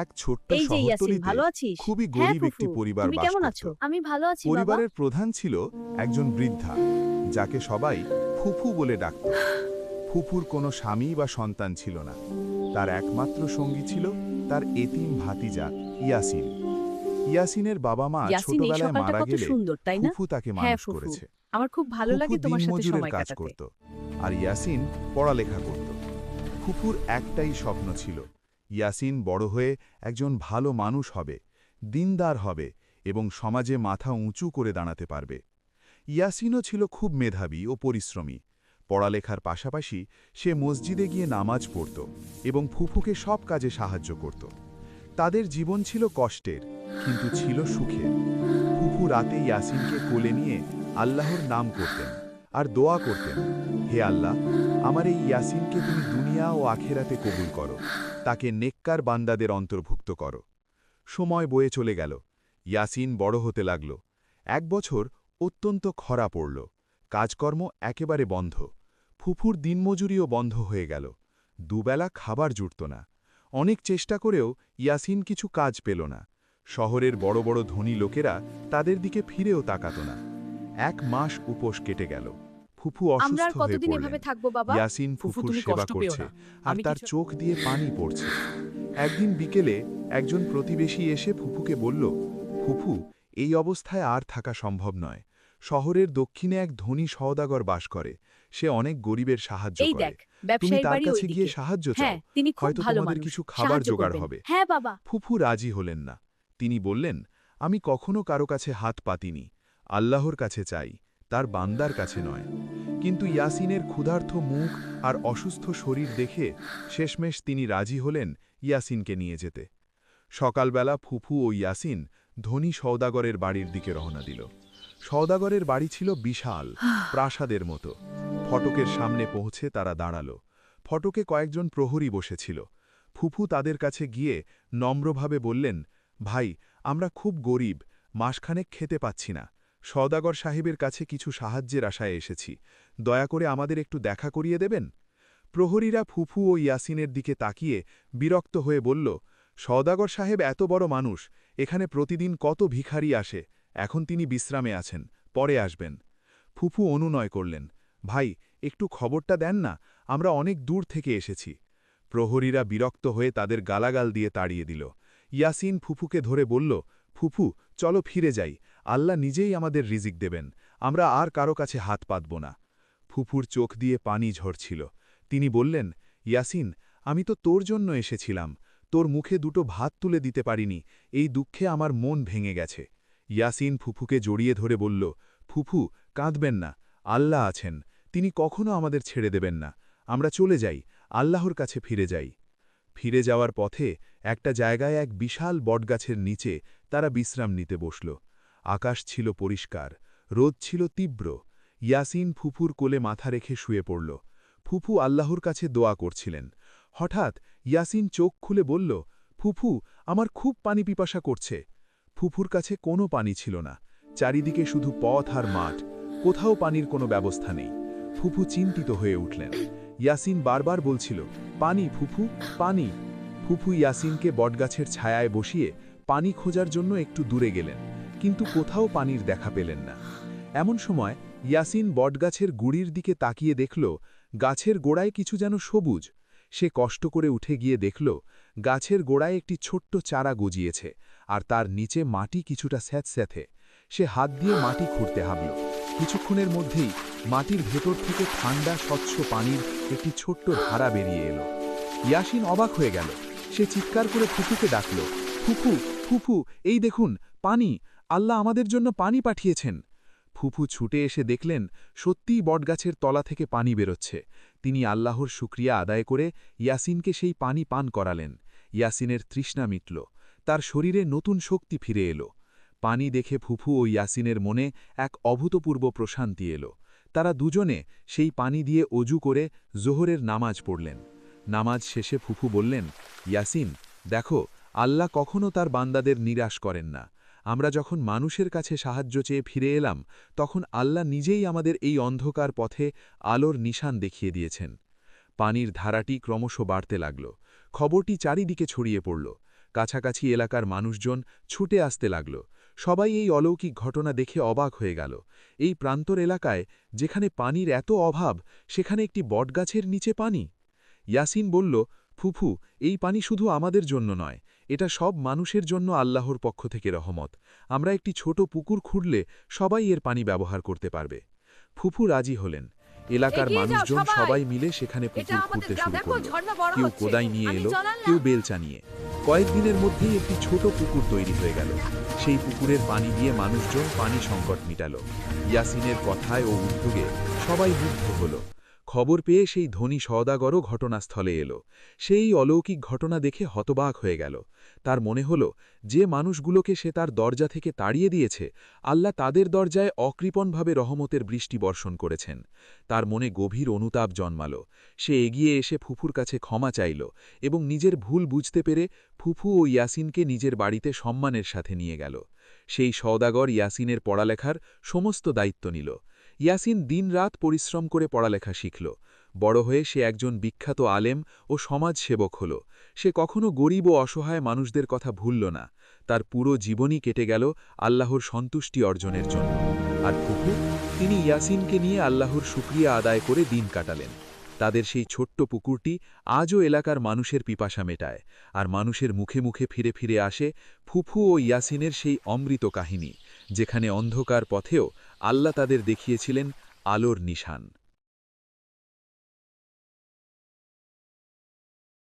এক ছোট্ট এই যে ইয়াসিন, শহরতলিতে ভালো আছিস? খুবই হ্যাঁ গরিব একটি ফুফু, পরিবার তুমি বাস কেমন করত। আছো? আমি ভালো আছি বাবা। পরিবারের প্রধান ছিল একজন বৃদ্ধা, যাকে সবাই ফুফু বলে ডাকত। ফুফুর কোনো স্বামী বা সন্তান ছিল না। তার একমাত্র সঙ্গী ছিল তার এতিম ভাতিজা ইয়াসিন। ইয়াসিনের বাবা মা ইয়াসিন, এই ছোটবেলায় সকালটা মারা কত গেলে সুন্দর, তাই না? ফুফু তাকে হ্যাঁ মানুষ ফুফু, করেছে। আমার খুব ভালো ফুফু লাগে তোমার সাথে দিনমজুরের সময় কাজ কাটাতে। করত, আর ইয়াসিন পড়ালেখা করত। ফুফুর একটাই স্বপ্ন ছিল, ইয়াসিন বড় হয়ে একজন ভালো মানুষ হবে, দিনদার হবে এবং সমাজে মাথা উঁচু করে দাঁড়াতে পারবে। ইয়াসিনও ছিল খুব মেধাবী ও পরিশ্রমী। পড়ালেখার পাশাপাশি সে মসজিদে গিয়ে নামাজ পড়ত এবং ফুফুকে সব কাজে সাহায্য করত। তাদের জীবন ছিল কষ্টের, কিন্তু ছিল সুখের। ফুফু রাতে ইয়াসিনকে কোলে নিয়ে আল্লাহর নাম করতেন আর দোয়া করতেন, হে আল্লাহ, আমার এই ইয়াসিনকে তুমি দুনিয়া ও আখেরাতে কবুল করো, তাকে নেককার বান্দাদের অন্তর্ভুক্ত করো। সময় বয়ে চলে গেল, ইয়াসিন বড় হতে লাগল। এক বছর অত্যন্ত খরা পড়ল, কাজকর্ম একেবারে বন্ধ। ফুফুর দিনমজুরিও বন্ধ হয়ে গেল, দুবেলা খাবার জুটত না। অনেক চেষ্টা করেও ইয়াসিন কিছু কাজ পেল না। শহরের বড় বড় ধনী লোকেরা তাদের দিকে ফিরেও তাকাত না। এক মাস উপোস কেটে গেল। ফুফু আমরা অসুস্থ আর হয়ে কতদিন পড়লেন। এভাবে থাকবো বাবা? ইয়াসিন ফুফু, ফুফুর তুমি সেবা কষ্ট পেও করছে, না। আর আমি তার কিছু- চোখ দিয়ে পানি পড়ছে। একদিন বিকেলে একজন প্রতিবেশী এসে ফুফুকে বলল, ফুফু, এই অবস্থায় আর থাকা সম্ভব নয়। শহরের দক্ষিণে এক ধনী সওদাগর বাস করে, সে অনেক গরিবের সাহায্য এই করে। দেখ, তুমি ব্যবসায়ীর তার বাড়ি কাছে গিয়ে ওইদিকে। সাহায্য হ্যাঁ, চাও, তিনি খুব হয়তো ভালো তোমাদের মানুষ, কিছু খাবার সাহায্য জোগাড় করবেন। হবে। হ্যাঁ বাবা। ফুফু রাজি হলেন না। তিনি বললেন, আমি কখনো কারো কাছে হাত পাতিনি, আল্লাহর কাছে চাই, তার বান্দার কাছে নয়। কিন্তু ইয়াসিনের ক্ষুধার্ত মুখ আর অসুস্থ শরীর দেখে শেষমেশ তিনি রাজি হলেন ইয়াসিনকে নিয়ে যেতে। সকালবেলা ফুফু ও ইয়াসিন ধনী সওদাগরের বাড়ির দিকে রওনা দিল। সওদাগরের বাড়ি ছিল বিশাল, প্রাসাদের মতো। ফটকের সামনে পৌঁছে তারা দাঁড়াল। ফটকে কয়েকজন প্রহরী বসেছিল। ফুফু তাদের কাছে গিয়ে নম্রভাবে বললেন, ভাই, আমরা খুব গরিব, মাসখানেক খেতে পাচ্ছি না। সওদাগর সাহেবের কাছে কিছু সাহায্যের আশায় এসেছি, দয়া করে আমাদের একটু দেখা করিয়ে দেবেন? প্রহরীরা ফুফু ও ইয়াসিনের দিকে তাকিয়ে বিরক্ত হয়ে বলল, সওদাগর সাহেব এত বড় মানুষ, এখানে প্রতিদিন কত ভিখারি আসে, এখন তিনি বিশ্রামে আছেন, পরে আসবেন। ফুফু অনুনয় করলেন, ভাই, একটু খবরটা দেন না, আমরা অনেক দূর থেকে এসেছি। প্রহরীরা বিরক্ত হয়ে তাদের গালাগাল দিয়ে তাড়িয়ে দিল। ইয়াসিন ফুফুকে ধরে বলল, ফুফু, চলো ফিরে যাই, আল্লাহ নিজেই আমাদের রিজিক দেবেন, আমরা আর কারো কাছে হাত পাতব না। ফুফুর চোখ দিয়ে পানি ঝরছিল। তিনি বললেন, ইয়াসিন, আমি তো তোর জন্য এসেছিলাম, তোর মুখে দুটো ভাত তুলে দিতে পারিনি, এই দুঃখে আমার মন ভেঙে গেছে। ইয়াসিন ফুফুকে জড়িয়ে ধরে বলল, ফুফু, কাঁদবেন না, আল্লাহ আছেন, তিনি কখনো আমাদের ছেড়ে দেবেন না, আমরা চলে যাই, আল্লাহর কাছে ফিরে যাই। ফিরে যাওয়ার পথে একটা জায়গায় এক বিশাল বটগাছের নিচে তারা বিশ্রাম নিতে বসল। আকাশ ছিল পরিষ্কার, রোদ ছিল তীব্র। ইয়াসিন ফুফুর কোলে মাথা রেখে শুয়ে পড়ল। ফুফু আল্লাহর কাছে দোয়া করছিলেন। হঠাৎ ইয়াসিন চোখ খুলে বলল, ফুফু, আমার খুব পানি পিপাসা করছে। ফুফুর কাছে কোনো পানি ছিল না, চারিদিকে শুধু পথ আর মাঠ, কোথাও পানির কোনো ব্যবস্থা নেই। ফুফু চিন্তিত হয়ে উঠলেন। ইয়াসিন বারবার বলছিল, পানি ফুফু, পানি। ফুফু ইয়াসিনকে বটগাছের ছায়ায় বসিয়ে পানি খোঁজার জন্য একটু দূরে গেলেন, কিন্তু কোথাও পানির দেখা পেলেন না। এমন সময় ইয়াসিন বটগাছের গুড়ির দিকে তাকিয়ে দেখল, গাছের গোড়ায় কিছু যেন সবুজ। সে কষ্ট করে উঠে গিয়ে দেখল, গাছের গোড়ায় একটি ছোট্ট চারা গজিয়েছে, আর তার নিচে মাটি কিছুটা স্যাঁতস্যাঁতে। সে হাত দিয়ে মাটি খুঁড়তে হাবল। কিছুক্ষণের মধ্যেই মাটির ভেতর থেকে ঠান্ডা স্বচ্ছ পানির একটি ছোট্ট ধারা বেরিয়ে এলো। ইয়াসিন অবাক হয়ে গেল। সে চিৎকার করে ফুফুকে ডাকল, ফুফু, ফুফু, এই দেখুন, পানি, আল্লাহ আমাদের জন্য পানি পাঠিয়েছেন। ফুফু ছুটে এসে দেখলেন, সত্যিই বটগাছের তলা থেকে পানি বেরোচ্ছে। তিনি আল্লাহর শুকরিয়া আদায় করে ইয়াসিনকে সেই পানি পান করালেন। ইয়াসিনের তৃষ্ণা মিটল, তার শরীরে নতুন শক্তি ফিরে এলো। পানি দেখে ফুফু ও ইয়াসিনের মনে এক অভূতপূর্ব প্রশান্তি এলো। তারা দুজনে সেই পানি দিয়ে অজু করে জোহরের নামাজ পড়লেন। নামাজ শেষে ফুফু বললেন, ইয়াসিন, দেখো, আল্লাহ কখনো তার বান্দাদের নিরাশ করেন না। আমরা যখন মানুষের কাছে সাহায্য চেয়ে ফিরে এলাম, তখন আল্লাহ নিজেই আমাদের এই অন্ধকার পথে আলোর নিশান দেখিয়ে দিয়েছেন। পানির ধারাটি ক্রমশ বাড়তে লাগল। খবরটি চারিদিকে ছড়িয়ে পড়ল। কাছাকাছি এলাকার মানুষজন ছুটে আসতে লাগল। সবাই এই অলৌকিক ঘটনা দেখে অবাক হয়ে গেল। এই প্রান্তর এলাকায় যেখানে পানির এত অভাব, সেখানে একটি বটগাছের নিচে পানি। ইয়াসিন বলল, ফুফু, এই পানি শুধু আমাদের জন্য নয়, এটা সব মানুষের জন্য আল্লাহর পক্ষ থেকে রহমত। আমরা একটি ছোট পুকুর খুঁড়লে সবাই এর পানি ব্যবহার করতে পারবে। ফুফু রাজি হলেন। এলাকার এগিয়ে যাও মানুষজন সবাই। সবাই মিলে সেখানে এটা পুকুর আমাদের খুঁড়তে গ্রাম, শুরু দেখো করল। ঝর্ণা বড় কেউ হচ্ছে। কোদাই নিয়ে আমি এলো, জল আনলাম। কেউ বেলচা নিয়ে। কয়েকদিনের মধ্যেই একটি ছোট পুকুর তৈরি হয়ে গেল। সেই পুকুরের পানি দিয়ে মানুষজন পানি সংকট মিটাল। ইয়াসিনের কথায় ও উদ্যোগে সবাই মুগ্ধ হল। খবর পেয়ে সেই ধনী সওদাগরও ঘটনাস্থলে এলো। সেই অলৌকিক ঘটনা দেখে হতবাক হয়ে গেল। তার মনে হল, যে মানুষগুলোকে সে তার দরজা থেকে তাড়িয়ে দিয়েছে, আল্লাহ তাদের দরজায় অকৃপণভাবে রহমতের বৃষ্টি বর্ষণ করেছেন। তার মনে গভীর অনুতাপ জন্মাল। সে এগিয়ে এসে ফুফুর কাছে ক্ষমা চাইল এবং নিজের ভুল বুঝতে পেরে ফুফু ও ইয়াসিনকে নিজের বাড়িতে সম্মানের সাথে নিয়ে গেল। সেই সওদাগর ইয়াসিনের পড়ালেখার সমস্ত দায়িত্ব নিল। ইয়াসিন দিনরাত পরিশ্রম করে পড়ালেখা শিখল। বড় হয়ে সে একজন বিখ্যাত আলেম ও সমাজসেবক হল। সে কখনো গরিব ও অসহায় মানুষদের কথা ভুলল না। তার পুরো জীবনই কেটে গেল আল্লাহর সন্তুষ্টি অর্জনের জন্য। আর ফুফু, তিনি ইয়াসিনকে নিয়ে আল্লাহর শুকরিয়া আদায় করে দিন কাটালেন। তাদের সেই ছোট্ট পুকুরটি আজও এলাকার মানুষের পিপাসা মেটায়, আর মানুষের মুখে মুখে ফিরে ফিরে আসে ফুফু ও ইয়াসিনের সেই অমৃত কাহিনী, যেখানে অন্ধকার পথেও আল্লাহ তাদের দেখিয়েছিলেন আলোর নিশান।